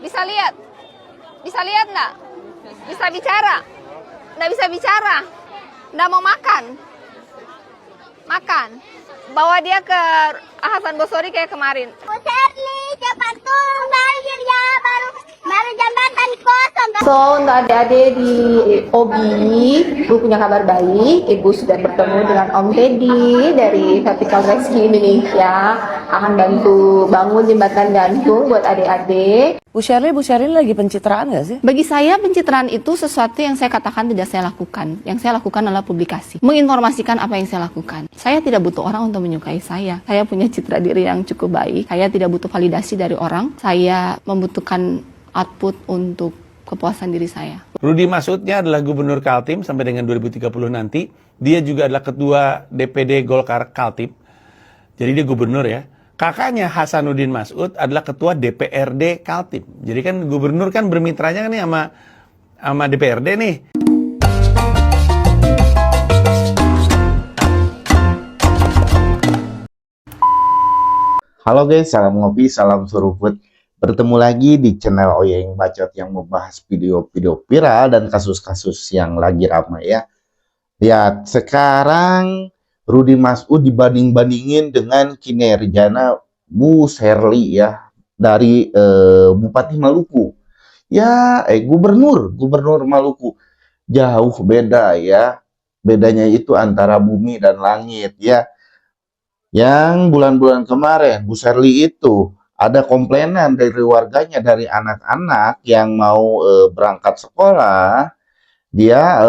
Bisa lihat? Bisa lihat nggak? Bisa bicara? Nggak bisa bicara? Nggak mau makan? Makan? Bawa dia ke Hasan Basori kayak kemarin. Bu Sherly, cepat turun banjir ya, baru jembatan kosong. So, untuk adik-adik di OBI, Ibu punya kabar baik. Ibu sudah bertemu dengan Om Teddy dari Vertical Rescue Indonesia. Akan bantu bangun jembatan gantung buat adik-adik. Bu Sherly lagi pencitraan nggak sih? Bagi saya pencitraan itu sesuatu yang saya katakan tidak saya lakukan. Yang saya lakukan adalah publikasi. Menginformasikan apa yang saya lakukan. Saya tidak butuh orang untuk menyukai saya. Saya punya citra diri yang cukup baik. Saya tidak butuh validasi dari orang. Saya membutuhkan output untuk kepuasan diri saya. Rudi Masudnya adalah Gubernur Kaltim sampai dengan 2030 nanti. Dia juga adalah Ketua DPD Golkar Kaltim. Jadi dia gubernur ya. Kakaknya Hasanuddin Masud adalah Ketua DPRD Kaltim. Jadi kan gubernur kan bermitranya kan nih sama DPRD nih. Halo guys, salam ngopi, salam seruput. Bertemu lagi di channel Oyeng Bacot yang membahas video-video viral dan kasus-kasus yang lagi ramai ya. Lihat, sekarang Rudi Masud dibanding-bandingin dengan kinerjanya Bu Sherly ya, dari Bupati Maluku. Ya, Gubernur Maluku. Jauh beda ya. Bedanya itu antara bumi dan langit ya. Yang bulan-bulan kemarin Bu Sherly itu ada komplainan dari warganya, dari anak-anak yang mau berangkat sekolah. Dia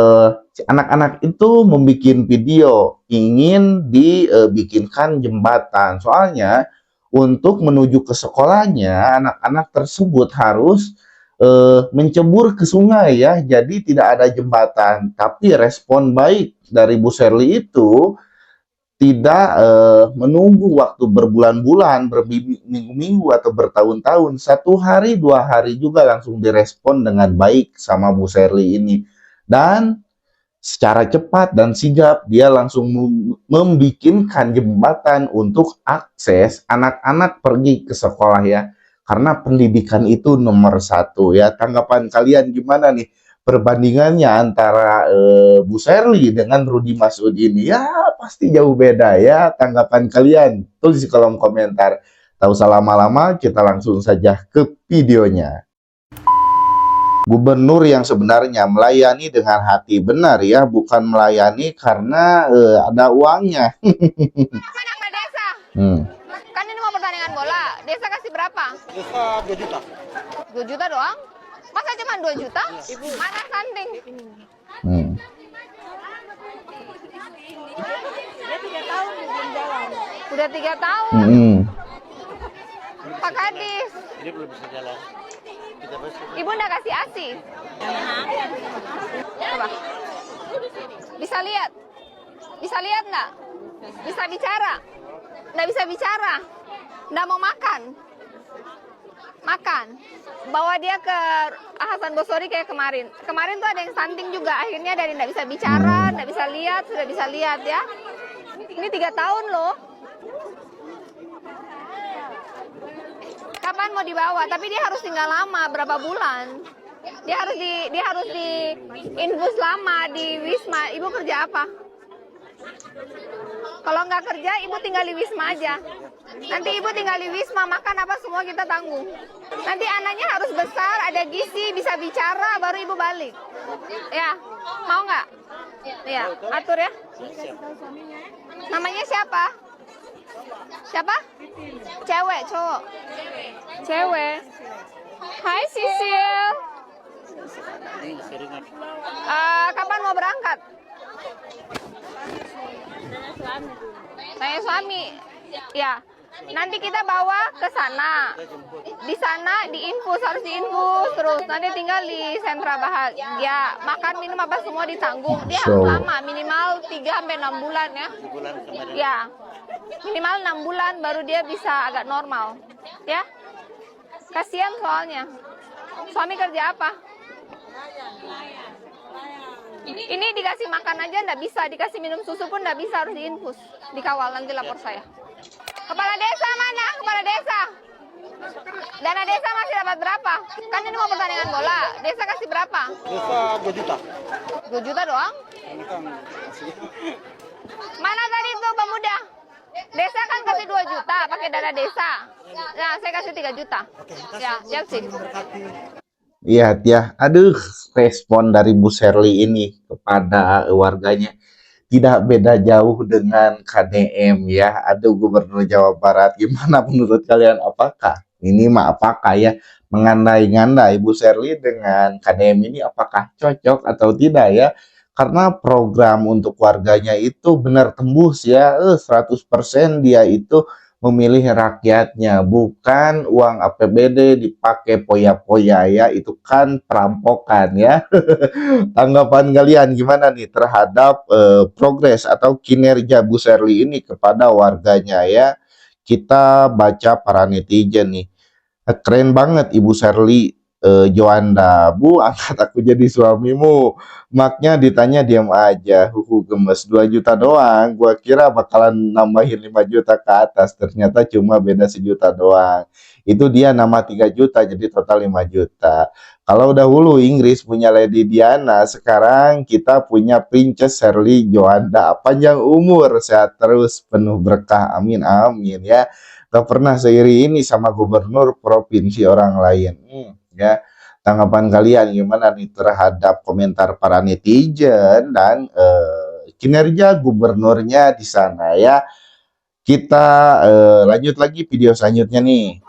anak-anak itu membuat video ingin dibikinkan jembatan. Soalnya untuk menuju ke sekolahnya anak-anak tersebut harus mencebur ke sungai ya. Jadi tidak ada jembatan. Tapi respon baik dari Bu Sherly itu tidak menunggu waktu berbulan-bulan, berminggu-minggu atau bertahun-tahun. 1 hari, 2 hari juga langsung direspon dengan baik sama Bu Sherly ini. Dan secara cepat dan sigap dia langsung membikinkan jembatan untuk akses anak-anak pergi ke sekolah ya. Karena pendidikan itu nomor 1 ya. Tanggapan kalian gimana nih? Perbandingannya antara Bu Sherly dengan Rudi Masud ini ya pasti jauh beda ya. Tanggapan kalian tulis di kolom komentar. Tak usah lama-lama, kita langsung saja ke videonya. Gubernur yang sebenarnya melayani dengan hati benar ya, bukan melayani karena ada uangnya. Mana desa? Kan ini mau pertandingan bola. Desa kasih berapa? Desa 2 juta. 2 juta doang? Masa cuma 2 juta? Ibu. Mana sanding? Dia 3 tahun belum jalan. Udah 3 tahun. Pak Kadis. Dia belum bisa jalan. Kita Ibu nggak kasih ASI? Coba. Bisa lihat? Bisa lihat nggak? Bisa bicara? Nggak bisa bicara? Nggak mau makan? Makan? Bawa dia ke Hasan Basori kayak kemarin. Kemarin tuh ada yang stunting juga. Akhirnya dari nggak bisa bicara, nggak bisa lihat, sudah bisa lihat ya. Ini 3 tahun loh. Kapan mau dibawa? Tapi dia harus tinggal lama, berapa bulan? Dia harus di infus lama di Wisma. Ibu kerja apa? Kalau nggak kerja, ibu tinggal di Wisma aja. Nanti ibu tinggal di Wisma, makan apa semua kita tanggung. Nanti anaknya harus besar, ada gizi, bisa bicara, baru ibu balik. Ya, mau nggak? Ya, atur ya. Namanya siapa? Siapa? Cewek, cowok? Cewek. Hai Sisil. Kapan mau berangkat? Tanya suami. Ya. Nanti kita bawa ke sana. Di sana diinfus, harus diinfus terus. Nanti tinggal di sentra bahagia. Makan, minum apa semua ditanggung. Dia harus lama, minimal 3 sampai 6 bulan ya. Ya. Minimal 6 bulan baru dia bisa agak normal. Ya. Kasihan soalnya. Suami kerja apa? Ini dikasih makan aja nggak bisa, dikasih minum susu pun nggak bisa, harus diinfus. Dikawal, nanti lapor saya. Kepala desa mana? Kepala desa? Dana desa masih dapat berapa? Kan ini mau pertandingan bola. Desa kasih berapa? Desa 2 juta. 2 juta doang? Ini kan masih. Mana tadi tuh pemuda? Desa kan kasih 2 juta pakai dana desa. Nah, saya kasih 3 juta. Ya, siap sih. Iya, ya. Aduh, respon dari Bu Sherly ini kepada warganya tidak beda jauh dengan KDM ya. Aduh, Gubernur Jawa Barat, gimana menurut kalian? Apakah ini mah apakah ya mengandai-ngandai Bu Sherly dengan KDM ini apakah cocok atau tidak ya? Karena program untuk warganya itu benar tembus ya, 100% dia itu memilih rakyatnya, bukan uang APBD dipakai poya-poya ya, itu kan perampokan ya. Tanggapan kalian gimana nih terhadap progres atau kinerja Bu Sherly ini kepada warganya ya? Kita baca para netizen nih. Keren banget Ibu Sherly, Joanda. Bu, angkat aku jadi suamimu. Maknya ditanya diam aja. Gemes 2 juta doang. Gua kira bakalan nambahin 5 juta ke atas. Ternyata cuma beda 1 juta doang. Itu dia nama 3 juta jadi total 5 juta. Kalau dahulu Inggris punya Lady Diana, sekarang kita punya Princess Sherly Joanda. Panjang umur, sehat terus, penuh berkah. Amin amin ya. Gak pernah seiri ini sama gubernur provinsi orang lain. Ya, tanggapan kalian gimana nih terhadap komentar para netizen dan kinerja gubernurnya di sana ya? Kita lanjut lagi video selanjutnya nih.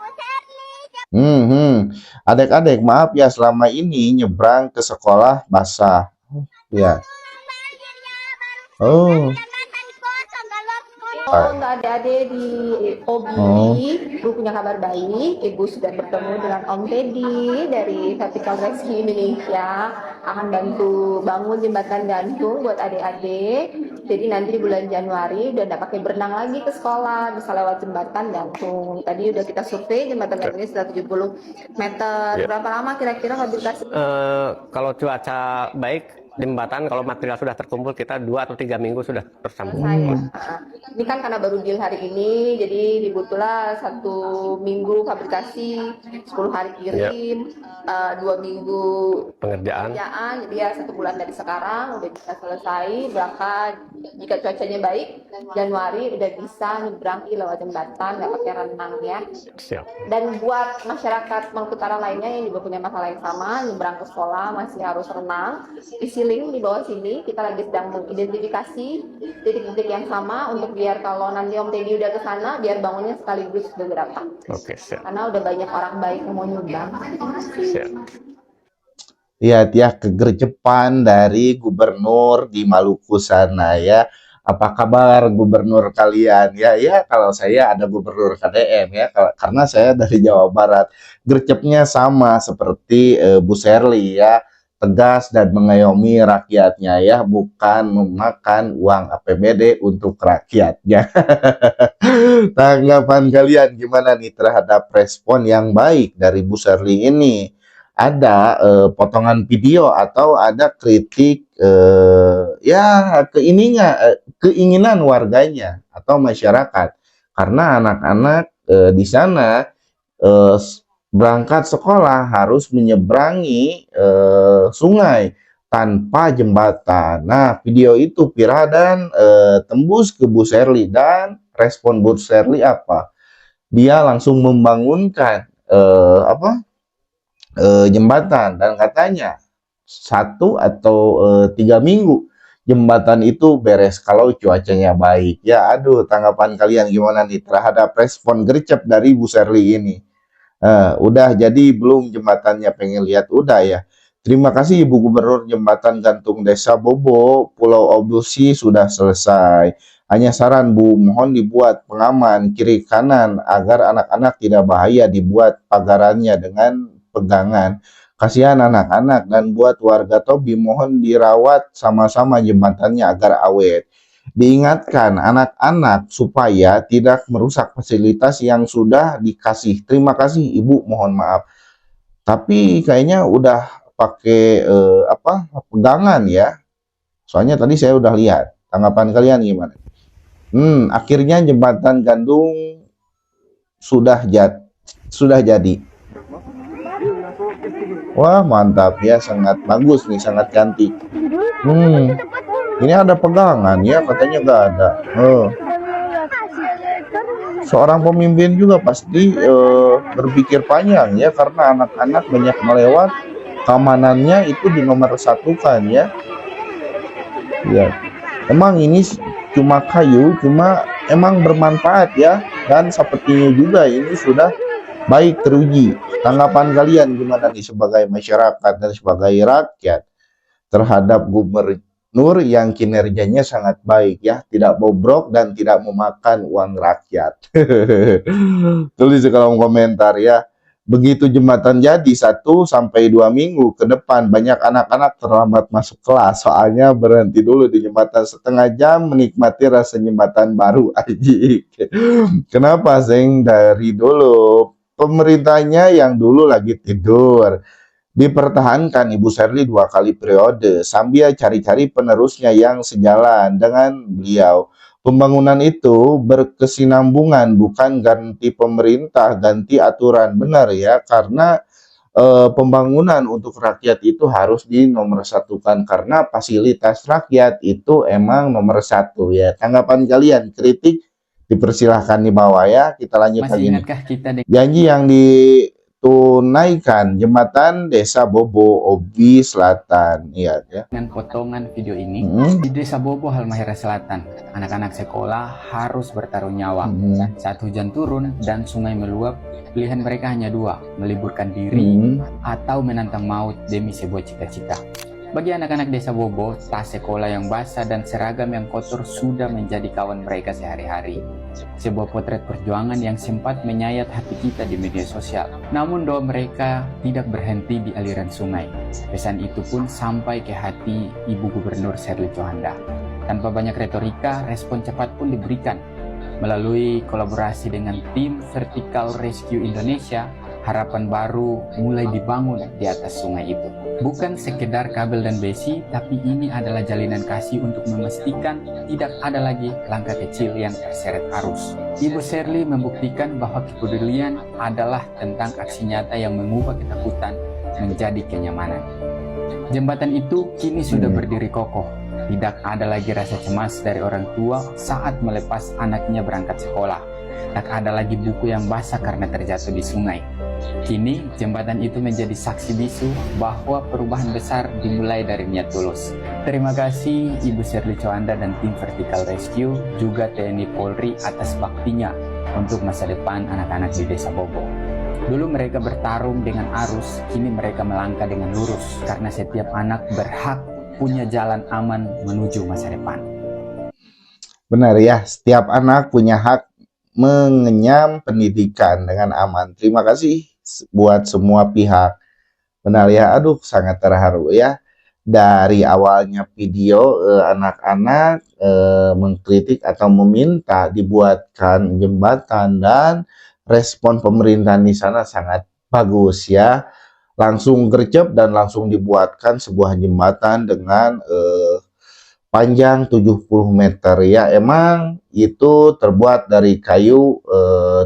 Adik-adik, maaf ya selama ini nyebrang ke sekolah basah. Ya. Oh. Untuk adik-adik di Obi, Ibu punya kabar baik. Ibu sudah bertemu dengan Om Teddy dari Vertical Rescue Indonesia, akan bantu bangun jembatan gantung buat adik-adik. Jadi nanti di bulan Januari udah nggak pakai berenang lagi ke sekolah, bisa lewat jembatan gantung. Tadi udah kita survei jembatan gantungnya sudah 70 meter. Berapa lama kira-kira rehabilitasi? Kalau cuaca baik, jembatan kalau material sudah terkumpul kita 2 atau 3 minggu sudah tersambung. Ini kan karena baru deal hari ini, jadi dibutuhlah 1 minggu fabrikasi, 10 hari kirim, 2 minggu Pengerjaan. jadi ya 1 bulan dari sekarang udah bisa selesai berangkat. Jika cuacanya baik, Januari udah bisa nyebrang lewat jembatan, nggak pakai renang ya. Siap. Dan buat masyarakat Maluku Utara lainnya yang juga punya masalah yang sama, nyebrang ke sekolah masih harus renang, isi link di bawah sini. Kita lagi sedang mengidentifikasi titik-titik yang sama untuk biar kalau nanti Om Teddy udah ke sana, biar bangunnya sekaligus beberapa. Oke, siap. Karena udah banyak orang baik yang mau nyumbang. Siap. Lihat ya kegercepan dari gubernur di Maluku sana ya. Apa kabar gubernur kalian? Ya kalau saya ada gubernur KDM ya, karena saya dari Jawa Barat. Gercepnya sama seperti Bu Sherly ya, tegas dan mengayomi rakyatnya ya, bukan memakan uang APBD untuk rakyatnya. Tanggapan kalian gimana nih terhadap respon yang baik dari Bu Sherly ini? Ada potongan video atau ada kritik ya keinginan warganya atau masyarakat, karena anak-anak di sana berangkat sekolah harus menyeberangi sungai tanpa jembatan. Nah, video itu viral dan tembus ke Bu Sherly, dan respon Bu Sherly apa? Dia langsung membangunkan jembatan, dan katanya 1 atau 3 minggu jembatan itu beres kalau cuacanya baik ya. Aduh, tanggapan kalian gimana nih terhadap respon gercep dari Bu Sherly ini? Udah jadi belum jembatannya? Pengen lihat udah ya. Terima kasih Ibu Gubernur, jembatan gantung Desa Bobo Pulau Obusi sudah selesai. Hanya saran Bu, mohon dibuat pengaman kiri kanan agar anak-anak tidak bahaya, dibuat pagarannya dengan pegangan. Kasihan anak-anak, dan buat warga Tobi mohon dirawat sama-sama jembatannya agar awet. Diingatkan anak-anak supaya tidak merusak fasilitas yang sudah dikasih. Terima kasih Ibu, mohon maaf. Tapi kayaknya udah pakai pegangan ya. Soalnya tadi saya udah lihat. Tanggapan kalian gimana? Akhirnya jembatan gantung sudah sudah jadi. Wah, mantap ya, sangat bagus nih, sangat cantik. Ini ada pegangan ya, katanya nggak ada. Seorang pemimpin juga pasti berpikir panjang ya, karena anak-anak banyak melewat, keamanannya itu dinomorsatukan ya. Ya, emang ini cuma kayu, cuma emang bermanfaat ya, dan sepertinya juga ini sudah baik teruji. Tanggapan kalian gimana nih sebagai masyarakat dan sebagai rakyat terhadap gubernur yang kinerjanya sangat baik ya, tidak bobrok dan tidak memakan uang rakyat. Tulis di kolom komentar ya. Begitu jembatan jadi 1 sampai 2 minggu ke depan banyak anak-anak terlambat masuk kelas, soalnya berhenti dulu di jembatan setengah jam menikmati rasa jembatan baru. Aji. Kenapa Zeng? Dari dulu pemerintahnya yang dulu lagi tidur. Dipertahankan Ibu Sherly 2 kali periode sambil cari-cari penerusnya yang sejalan dengan beliau. Pembangunan itu berkesinambungan, bukan ganti pemerintah, ganti aturan. Benar ya, karena pembangunan untuk rakyat itu harus dinomorsatukan karena fasilitas rakyat itu emang nomor 1 ya. Tanggapan kalian, kritik dipersilahkan di bawah ya. Kita lanjut lagi nih. Janji yang ditunaikan jembatan Desa Bobo, Obi Selatan. Iya ya. Dengan potongan video ini di Desa Bobo, Halmahera Selatan, anak-anak sekolah harus bertaruh nyawa. Saat hujan turun dan sungai meluap, pilihan mereka hanya 2, meliburkan diri atau menantang maut demi sebuah cita-cita. Bagi anak-anak Desa Bobo, tas sekolah yang basah dan seragam yang kotor sudah menjadi kawan mereka sehari-hari. Sebuah potret perjuangan yang sempat menyayat hati kita di media sosial. Namun doa mereka tidak berhenti di aliran sungai. Pesan itu pun sampai ke hati Ibu Gubernur Sherly Cohanda. Tanpa banyak retorika, respon cepat pun diberikan. Melalui kolaborasi dengan tim Vertical Rescue Indonesia, harapan baru mulai dibangun di atas sungai itu. Bukan sekedar kabel dan besi, tapi ini adalah jalinan kasih untuk memastikan tidak ada lagi langkah kecil yang terseret arus. Ibu Sherly membuktikan bahwa kepedulian adalah tentang aksi nyata yang mengubah ketakutan menjadi kenyamanan. Jembatan itu kini sudah berdiri kokoh. Tidak ada lagi rasa cemas dari orang tua saat melepas anaknya berangkat sekolah. Tak ada lagi buku yang basah karena terjatuh di sungai. Kini jembatan itu menjadi saksi bisu bahwa perubahan besar dimulai dari niat tulus. Terima kasih Ibu Sherly Cohanda dan tim Vertical Rescue, juga TNI Polri atas baktinya untuk masa depan anak-anak di Desa Bobo. Dulu mereka bertarung dengan arus, kini mereka melangkah dengan lurus karena setiap anak berhak punya jalan aman menuju masa depan. Benar ya, setiap anak punya hak mengenyam pendidikan dengan aman. Terima kasih buat semua pihak. Benar ya, aduh sangat terharu ya. Dari awalnya video anak-anak mengkritik atau meminta dibuatkan jembatan, dan respon pemerintah di sana sangat bagus ya. Langsung gercep dan langsung dibuatkan sebuah jembatan dengan panjang 70 meter ya. Emang itu terbuat dari kayu,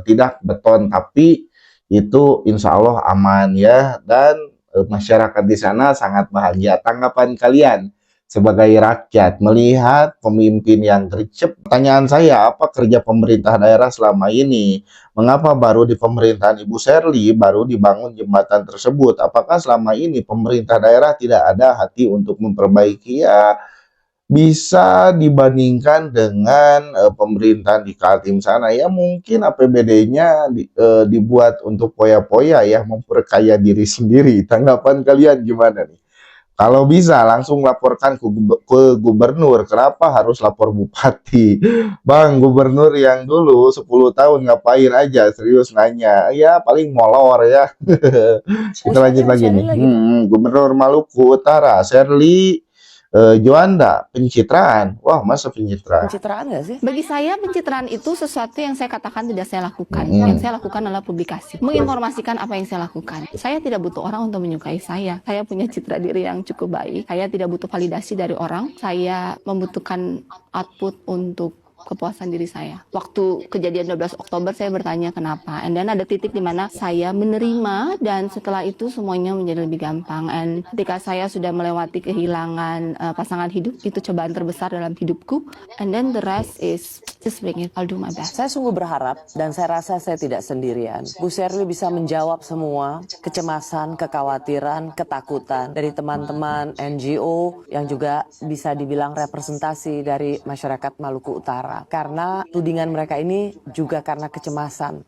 tidak beton, tapi itu insya Allah aman ya, dan masyarakat di sana sangat bahagia. Tanggapan kalian sebagai rakyat melihat pemimpin yang gercep? Pertanyaan saya, apa kerja pemerintah daerah selama ini? Mengapa baru di pemerintahan Ibu Sherly baru dibangun jembatan tersebut? Apakah selama ini pemerintah daerah tidak ada hati untuk memperbaiki? Ya, bisa dibandingkan dengan pemerintahan di Kaltim sana ya, mungkin APBD-nya dibuat untuk poya-poya ya, memperkaya diri sendiri. Tanggapan kalian gimana nih? Kalau bisa langsung laporkan ke gubernur, kenapa harus lapor bupati? Bang, gubernur yang dulu 10 tahun ngapain aja, serius nanya. Ya paling molor ya. Kita lanjut lagi nih. Gubernur Maluku Utara, Sherly Cohanda, pencitraan. Wah, masa pencitraan? Pencitraan nggak sih? Bagi saya pencitraan itu sesuatu yang saya katakan tidak saya lakukan. Yang saya lakukan adalah publikasi, menginformasikan apa yang saya lakukan. Saya tidak butuh orang untuk menyukai saya. Saya punya citra diri yang cukup baik. Saya tidak butuh validasi dari orang. Saya membutuhkan output untuk kepuasan diri saya. Waktu kejadian 12 Oktober saya bertanya kenapa. And then ada titik di mana saya menerima dan setelah itu semuanya menjadi lebih gampang. And ketika saya sudah melewati kehilangan pasangan hidup, itu cobaan terbesar dalam hidupku. And then the rest is just bring it, I'll do my best. Saya sungguh berharap dan saya rasa saya tidak sendirian. Bu Sherly bisa menjawab semua kecemasan, kekhawatiran, ketakutan dari teman-teman NGO yang juga bisa dibilang representasi dari masyarakat Maluku Utara. Karena tudingan mereka ini juga karena kecemasan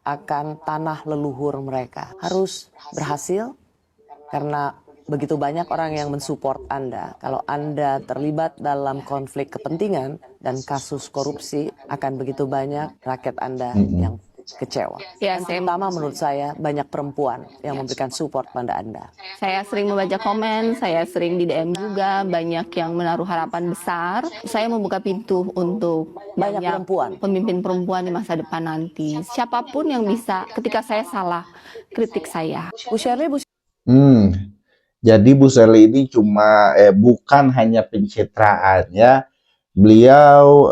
akan tanah leluhur mereka. Harus berhasil karena begitu banyak orang yang mensupport Anda. Kalau Anda terlibat dalam konflik kepentingan dan kasus korupsi, akan begitu banyak rakyat Anda yang kecewa. Ya, Dan terutama menurut saya banyak perempuan yang memberikan support pada Anda. Saya sering membaca komen, saya sering di DM juga, banyak yang menaruh harapan besar. Saya membuka pintu untuk Banyak banyak perempuan. pemimpin perempuan di masa depan nanti. Siapapun yang bisa, ketika saya salah, kritik saya. Bu Sherly, Jadi Bu Sherly ini bukan hanya pencitraan ya. Beliau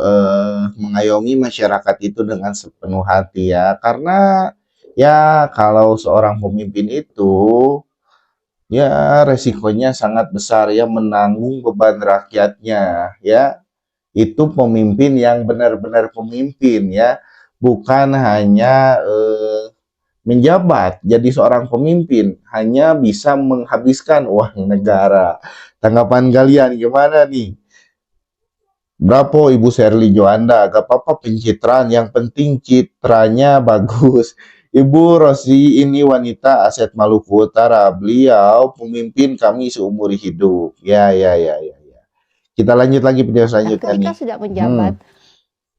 mengayomi masyarakat itu dengan sepenuh hati ya. Karena ya kalau seorang pemimpin itu ya resikonya sangat besar ya, menanggung beban rakyatnya ya. Itu pemimpin yang benar-benar pemimpin ya. Bukan hanya menjabat jadi seorang pemimpin, hanya bisa menghabiskan uang negara. Tanggapan kalian gimana nih? Berapa Ibu Sherly Joanda? Gak apa-apa pencitraan, yang penting citranya bagus. Ibu Rosi ini wanita aset Maluku Utara. Beliau pemimpin kami seumur hidup. Ya. Kita lanjut lagi video selanjutnya nih. Ketika sudah menjabat,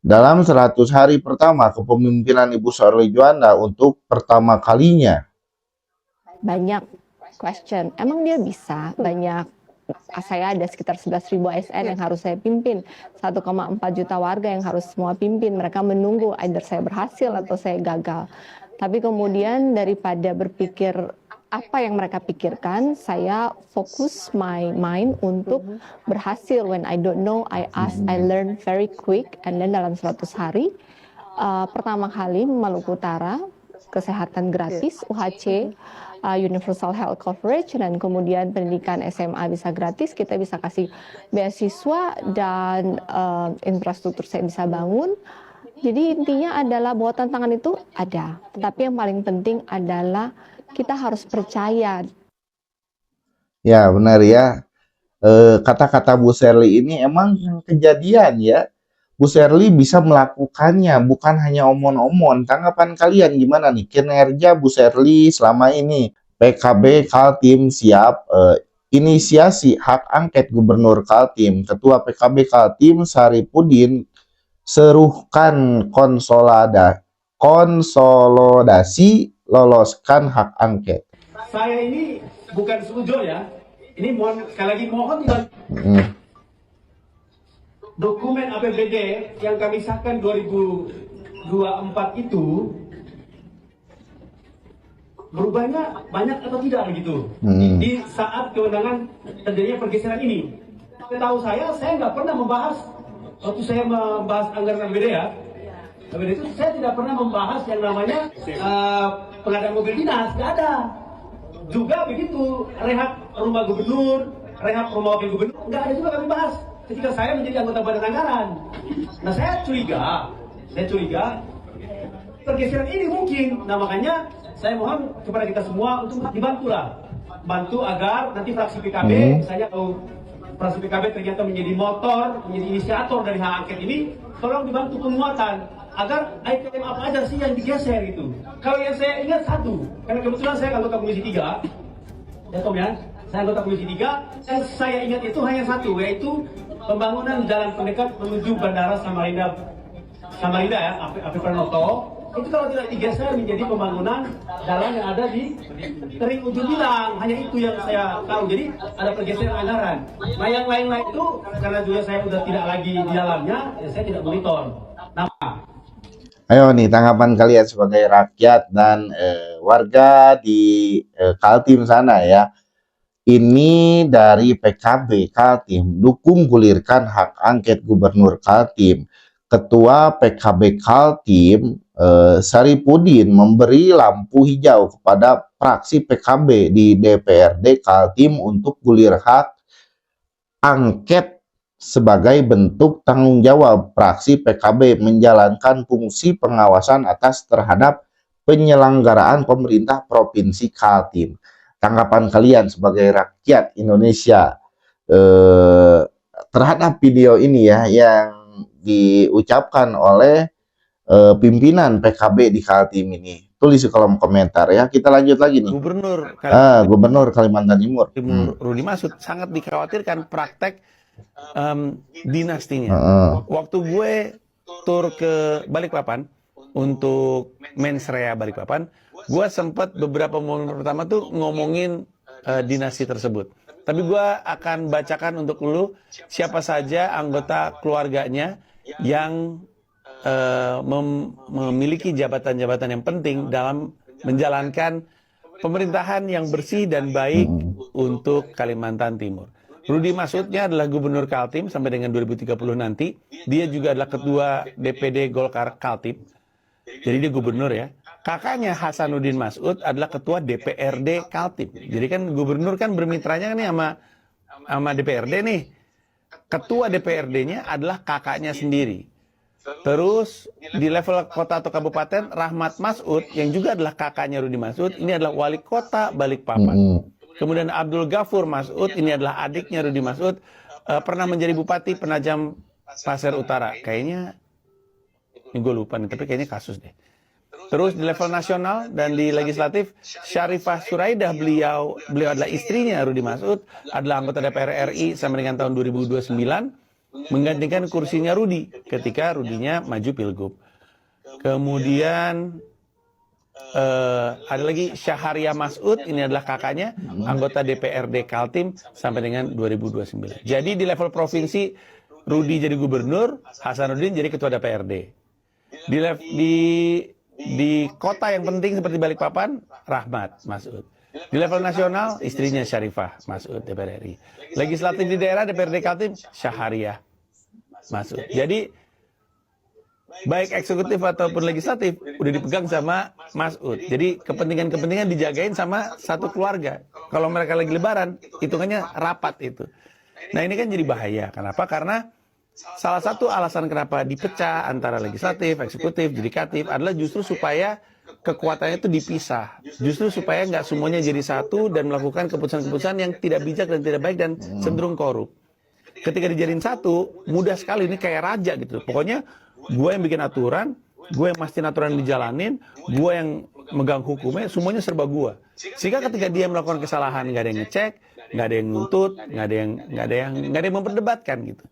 Dalam 100 hari pertama kepemimpinan Ibu Sherly Joanda untuk pertama kalinya. banyak question. Emang dia bisa? Banyak. Saya ada sekitar 11.000 ASN yang harus saya pimpin. 1,4 juta warga yang harus semua pimpin. Mereka menunggu either saya berhasil atau saya gagal. Tapi kemudian daripada berpikir apa yang mereka pikirkan, saya fokus my mind untuk berhasil. When I don't know, I ask, I learn very quick. And then dalam 100 hari, pertama kali Maluku Utara, kesehatan gratis, UHC, Universal Health Coverage, dan kemudian pendidikan SMA bisa gratis, kita bisa kasih beasiswa dan infrastruktur saya bisa bangun. Jadi intinya adalah bahwa tantangan itu ada, tetapi yang paling penting adalah kita harus percaya. Ya benar ya, kata-kata Bu Sherly ini emang kejadian ya. Bu Sherly bisa melakukannya, bukan hanya omon-omon. Tanggapan kalian gimana nih kinerja Bu Sherly selama ini? PKB Kaltim siap inisiasi hak angket Gubernur Kaltim. Ketua PKB Kaltim Saripudin serukan konsolidasi loloskan hak angket. Saya ini bukan setuju ya. Ini mohon sekali lagi mohon dokumen APBD yang kami sahkan 2024 itu berubahnya banyak atau tidak begitu di saat kewenangan terjadinya pergeseran ini. Setahu saya nggak pernah membahas waktu saya membahas anggaran APBD ya. APBD itu saya tidak pernah membahas yang namanya pengadaan mobil dinas, nggak ada. Juga begitu rehab rumah gubernur, rehab rumah wakil gubernur, nggak ada juga kami bahas ketika saya menjadi anggota badan anggaran. Nah saya curiga pergeseran ini mungkin. Nah makanya saya mohon kepada kita semua untuk bantu agar nanti fraksi PKB misalnya kalau fraksi PKB ternyata menjadi motor, menjadi inisiator dari hak angket ini, tolong dibantu penguatan agar item apa aja sih yang digeser gitu. Kalau yang saya ingat satu, karena kebetulan saya anggota Komisi 3, ya Tom ya, saya anggota Komisi 3, yang saya ingat itu hanya satu, yaitu pembangunan jalan pendekat menuju Bandara Samarinda ya, AP Pranoto. Itu kalau tidak digeser menjadi pembangunan jalan yang ada di Tering Ujung Bilang, hanya itu yang saya tahu. Jadi ada pergeseran anggaran. Nah yang lain-lain itu karena juga saya udah tidak lagi di dalamnya, ya saya tidak monitor. Nah, ayo nih tanggapan kalian sebagai rakyat dan warga di Kaltim sana ya. Ini dari PKB Kaltim, dukung gulirkan hak angket Gubernur Kaltim. Ketua PKB Kaltim Saripudin memberi lampu hijau kepada fraksi PKB di DPRD Kaltim untuk gulir hak angket sebagai bentuk tanggung jawab fraksi PKB menjalankan fungsi pengawasan atas terhadap penyelenggaraan pemerintah Provinsi Kaltim. Tanggapan kalian sebagai rakyat Indonesia terhadap video ini ya yang diucapkan oleh pimpinan PKB di Kaltim ini. Tulis di kolom komentar ya. Kita lanjut lagi nih. Gubernur Kalimantan Timur. Rudi Masud sangat dikhawatirkan praktek dinastinya. Waktu gue tur ke Balikpapan untuk mensrea Balikpapan, gue sempat beberapa momen pertama tuh ngomongin dinasti tersebut. Tapi gue akan bacakan untuk lu siapa saja anggota keluarganya yang memiliki jabatan-jabatan yang penting dalam menjalankan pemerintahan yang bersih dan baik untuk Kalimantan Timur. Rudi Masudnya adalah Gubernur Kaltim sampai dengan 2030 nanti. Dia juga adalah Ketua DPD Golkar Kaltim. Jadi dia gubernur ya. Kakaknya Hasanuddin Masud adalah Ketua DPRD Kaltim. Jadi kan gubernur kan bermitranya nih sama DPRD nih. Ketua DPRD-nya adalah kakaknya sendiri. Terus di level kota atau kabupaten, Rahmat Masud yang juga adalah kakaknya Rudi Masud, ini adalah wali kota Balikpapan. Kemudian Abdul Ghafur Masud, ini adalah adiknya Rudi Masud, pernah menjadi Bupati Penajam Pasir Utara. Kayaknya, ini gue lupa nih, tapi kayaknya kasus deh. Terus di level nasional dan di legislatif, Syarifah Suraidah, beliau adalah istrinya Rudi Masud, adalah anggota DPR RI sampai dengan tahun 2029, menggantikan kursinya Rudi ketika Rudinya maju pilgub. Kemudian ada lagi Syaharia Masud, ini adalah kakaknya, anggota DPRD Kaltim sampai dengan 2029. Jadi di level provinsi, Rudi jadi gubernur, Hasanuddin jadi ketua DPRD. Di kota yang penting seperti Balikpapan, Rahmat Masud. Di level nasional, istrinya Syarifah Masud, DPR RI. Legislatif di daerah, DPRD Kaltim, Syaharia Masud. Jadi, baik eksekutif ataupun legislatif, udah dipegang sama Masud. Jadi, kepentingan-kepentingan dijagain sama satu keluarga. Kalau mereka lagi lebaran, hitungannya rapat itu. Nah, ini kan jadi bahaya. Kenapa? Karena salah satu alasan kenapa dipecah antara legislatif, eksekutif, yudikatif adalah justru supaya kekuatannya itu dipisah. Justru supaya nggak semuanya jadi satu dan melakukan keputusan-keputusan yang tidak bijak dan tidak baik dan cenderung korup. Ketika dijadiin satu, mudah sekali, ini kayak raja gitu. Pokoknya gue yang bikin aturan, gue yang mastiin aturan dijalanin, gue yang megang hukumnya, semuanya serba gue. Sehingga ketika dia melakukan kesalahan, nggak ada yang ngecek, nggak ada yang nuntut, nggak ada yang memperdebatkan gitu.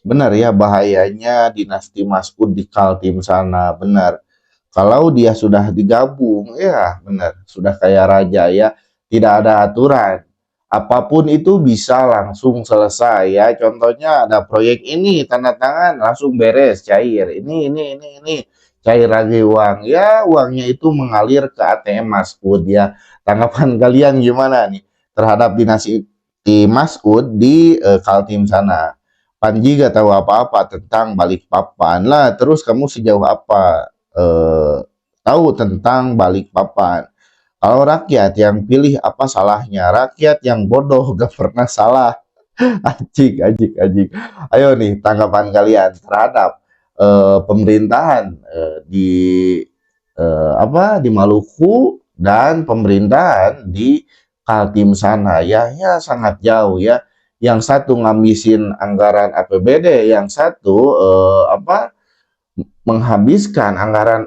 Benar ya, bahayanya dinasti Masud di Kaltim sana, benar. Kalau dia sudah digabung, ya benar, sudah kayak raja ya, tidak ada aturan. Apapun itu bisa langsung selesai ya. Contohnya ada proyek ini, tanda tangan langsung beres, cair. Ini cair lagi uang. Ya, uangnya itu mengalir ke ATM Masud ya. Tanggapan kalian gimana nih terhadap dinasti Masud di Kaltim sana? Panji gak tahu apa-apa tentang Balikpapan lah. Terus kamu sejauh apa tahu tentang Balikpapan? Kalau rakyat yang pilih, apa salahnya? Rakyat yang bodoh gak pernah salah. Ajik. Ayo nih tanggapan kalian terhadap pemerintahan di Maluku dan pemerintahan di Kaltim sana ya sangat jauh ya. Yang satu ngabisin anggaran APBD, yang satu menghabiskan anggaran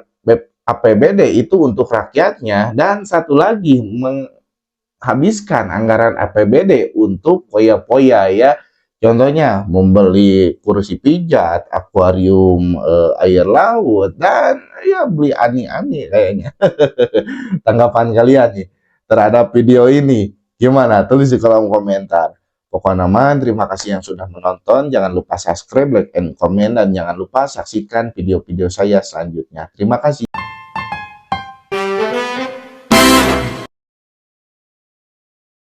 APBD itu untuk rakyatnya, dan satu lagi menghabiskan anggaran APBD untuk poya-poya ya. Contohnya membeli kursi pijat, akuarium air laut, dan ya beli ani-ani kayaknya. Tanggapan kalian nih terhadap video ini gimana? Tulis di kolom komentar. Pokoknya terima kasih yang sudah menonton. Jangan lupa subscribe, like, and comment, dan jangan lupa saksikan video-video saya selanjutnya. Terima kasih.